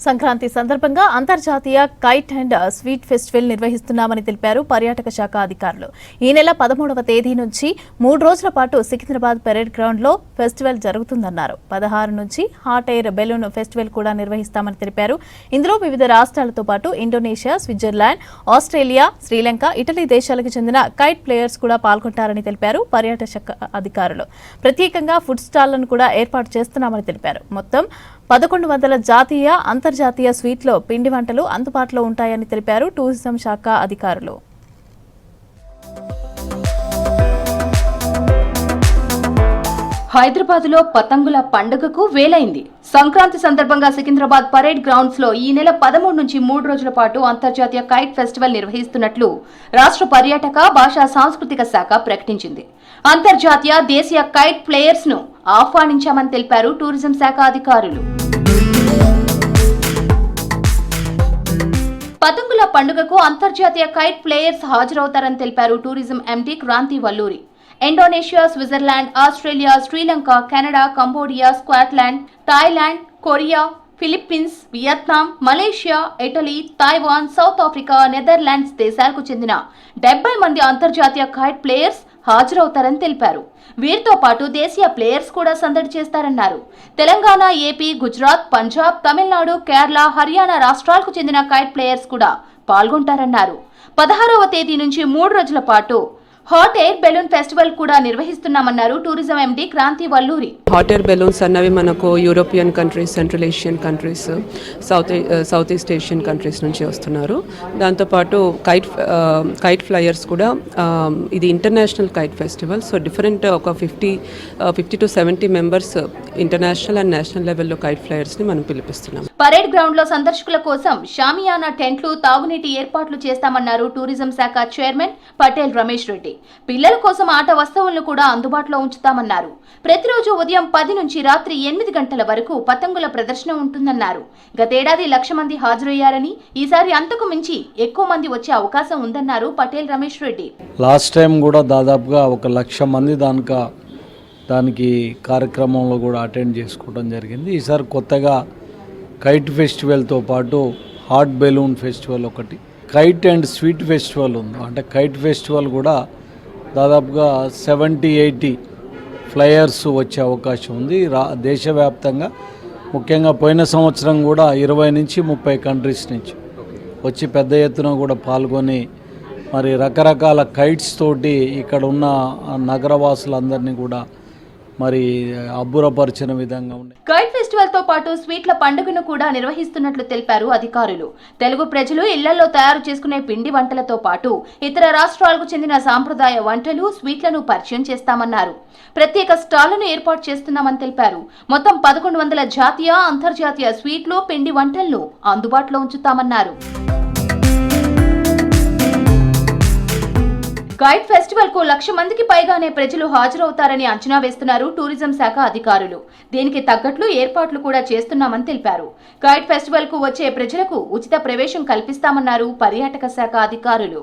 సంక్రాంతి సందర్భంగా అంతర్జాతీయ kite and sweet festival నిర్వహిస్తున్నామని తెలిపారు పర్యాటక శాఖ అధికారులు. ఈ నెల 13వ తేదీ నుంచి 3 రోజుల పాటు సికింద్రాబాద్ పెరేడ్ గ్రౌండ్ లో ఫెస్టివల్ జరుగుతుందన్నారు. 16 నుంచి హాట్ ఎయిర్ బెలూన్ ఫెస్టివల్ కూడా నిర్వహిస్తామని తెలిపారు. ఇందులో వివిధ రాష్ట్రాలతో పాటు Indonesia, Switzerland, Australia, Sri Lanka, Italy దేశాలకు చెందిన కైట్ ప్లేయర్స్ కూడా పాల్గొంటారని తెలిపారు పర్యాటక శాఖ అధికారులు. ప్రత్యేకంగా ఫుడ్ స్టాళ్లను కూడా ఏర్పాటు చేస్తున్నామని తెలిపారు. మొత్తం 1100 జాతీయ, అంతర్జాతీయ స్వీట్లో పిండి వంటలు అందుబాటులో ఉంటాయని తెలిపారు టూరిజం శాఖ అధికారులు. హైదరాబాద్లో పతంగుల పండుగకు వేలైంది. సంక్రాంతి సందర్భంగా సికింద్రాబాద్ పరేడ్ గ్రౌండ్స్ లో ఈ నెల 13 నుంచి 3 రోజుల పాటు అంతర్జాతీయ కైట్ ఫెస్టివల్ నిర్వహిస్తున్నట్లు రాష్ట్ర పర్యాటక, భాషా సాంస్కృతిక శాఖ ప్రకటించింది. అంతర్జాతీయ, దేశీయ కైట్ ప్లేయర్స్ ను ఆహ్వానించామని తెలిపారు టూరిజం శాఖ అధికారులు. పతంగుల పండుగకు అంతర్జాతీయ కైట్ ప్లేయర్స్ హాజరవుతారని తెలిపారు tourism MD Kranti Valluri. Indonesia, Switzerland, Australia, Sri Lanka, Canada, Cambodia, Scotland, Thailand, Korea, Philippines, Vietnam, Malaysia, Italy, Taiwan, South Africa, Netherlands దేశాలకు చెందిన 70 మంది అంతర్జాతీయ కైట్ ప్లేయర్స్ హాజరవుతారని తెలిపారు. వీరితో పాటు దేశీయ ప్లేయర్స్ కూడా సందడి చేస్తారన్నారు. తెలంగాణ, ఏపీ, గుజరాత్, పంజాబ్, తమిళనాడు, కేరళ, హర్యానా రాష్ట్రాలకు చెందిన కైట్ ప్లేయర్స్ కూడా పాల్గొంటారన్నారు. 16వ తేదీ నుంచి 3 రోజుల పాటు హాట్ ఎయిర్ బెలూన్ ఫెస్టివల్ కూడా నిర్వహిస్తున్నామన్నారు tourism MD Kranti Valluri. Hot air balloons అన్నవి మనకు European countries, central Asian countries, south east Asian countries నుంచి వస్తున్నారు. దాంతోపాటు కైట్ ఫ్లయర్స్ కూడా, ఇది international kite festival. So different ఒక 50 to 70 members international and national లెవెల్లో కైట్ ఫ్లయర్స్ని మనం పిలిపిస్తున్నాం. పరేడ్ గ్రౌండ్ లో సందర్శకుల కోసం షామియానా టెంట్లు, తాగునీటి ఏర్పాట్లు చేస్తామన్నారు టూరిజం శాఖ చైర్మన్ పటేల్ రమేష్ రెడ్డి. పిల్లల కోసం ఆట వస్తువులను కూడా అందుబాటులో ఉంచుతామన్నారు. ప్రతిరోజు ఉదయం 10 నుంచి రాత్రి 8 గంటల వరకు పతంగుల ప్రదర్శన ఉంటుందన్నారు. గతేడాది 1,00,000 మంది హాజరయ్యారని, ఈసారి అంతకు మించి ఎక్కువ మంది వచ్చే అవకాశం ఉందన్నారు పటేల్ రమేష్ రెడ్డి. లాస్ట్ టైం కూడా దాదాపుగా 1,00,000 మంది దానికి కార్యక్రమంలో కూడా అటెండ్ చేసుకోవడం జరిగింది. ఈసారి కొత్తగా కైట్ ఫెస్టివల్తో పాటు హాట్ బెలూన్ ఫెస్టివల్ ఒకటి, కైట్ అండ్ స్వీట్ ఫెస్టివల్ ఉంది. అంటే కైట్ ఫెస్టివల్ కూడా దాదాపుగా 70-80 ఫ్లయర్స్ వచ్చే అవకాశం ఉంది దేశవ్యాప్తంగా. ముఖ్యంగా పోయిన సంవత్సరం కూడా 20 నుంచి 30 కంట్రీస్ నుంచి వచ్చి పెద్ద ఎత్తున కూడా పాల్గొని మరి రకరకాల కైట్స్ తోటి ఇక్కడ ఉన్న నగరవాసులందరినీ కూడా మరి అబ్బురపరిచిన విధంగా ఉన్నాయి. కైట్ ఫెస్టివల్ తో పాటు స్వీట్ల పండుగను కూడా నిర్వహిస్తున్నట్లు తెలిపారు అధికారులు. తెలుగు ప్రజలు ఇళ్లలో తయారు చేసుకునే పిండి వంటలతో పాటు ఇతర రాష్ట్రాలకు చెందిన సాంప్రదాయ వంటలు, స్వీట్లను పరిచయం చేస్తామన్నారు. ప్రత్యేక స్టాళ్లను ఏర్పాటు చేస్తున్నామని తెలిపారు. మొత్తం 1100 జాతీయ, అంతర్జాతీయ స్వీట్లు, పిండి వంటలను అందుబాటులో ఉంచుతామన్నారు. కైట్ ఫెస్టివల్ కు 1,00,000 మందికి పైగానే ప్రజలు హాజరవుతారని అంచనా వేస్తున్నారు టూరిజం శాఖ అధికారులు. దీనికి తగ్గట్లు ఏర్పాట్లు కూడా చేస్తున్నామని తెలిపారు. కైట్ ఫెస్టివల్ కు వచ్చే ప్రజలకు ఉచిత ప్రవేశం కల్పిస్తామన్నారు పర్యాటక శాఖ అధికారులు.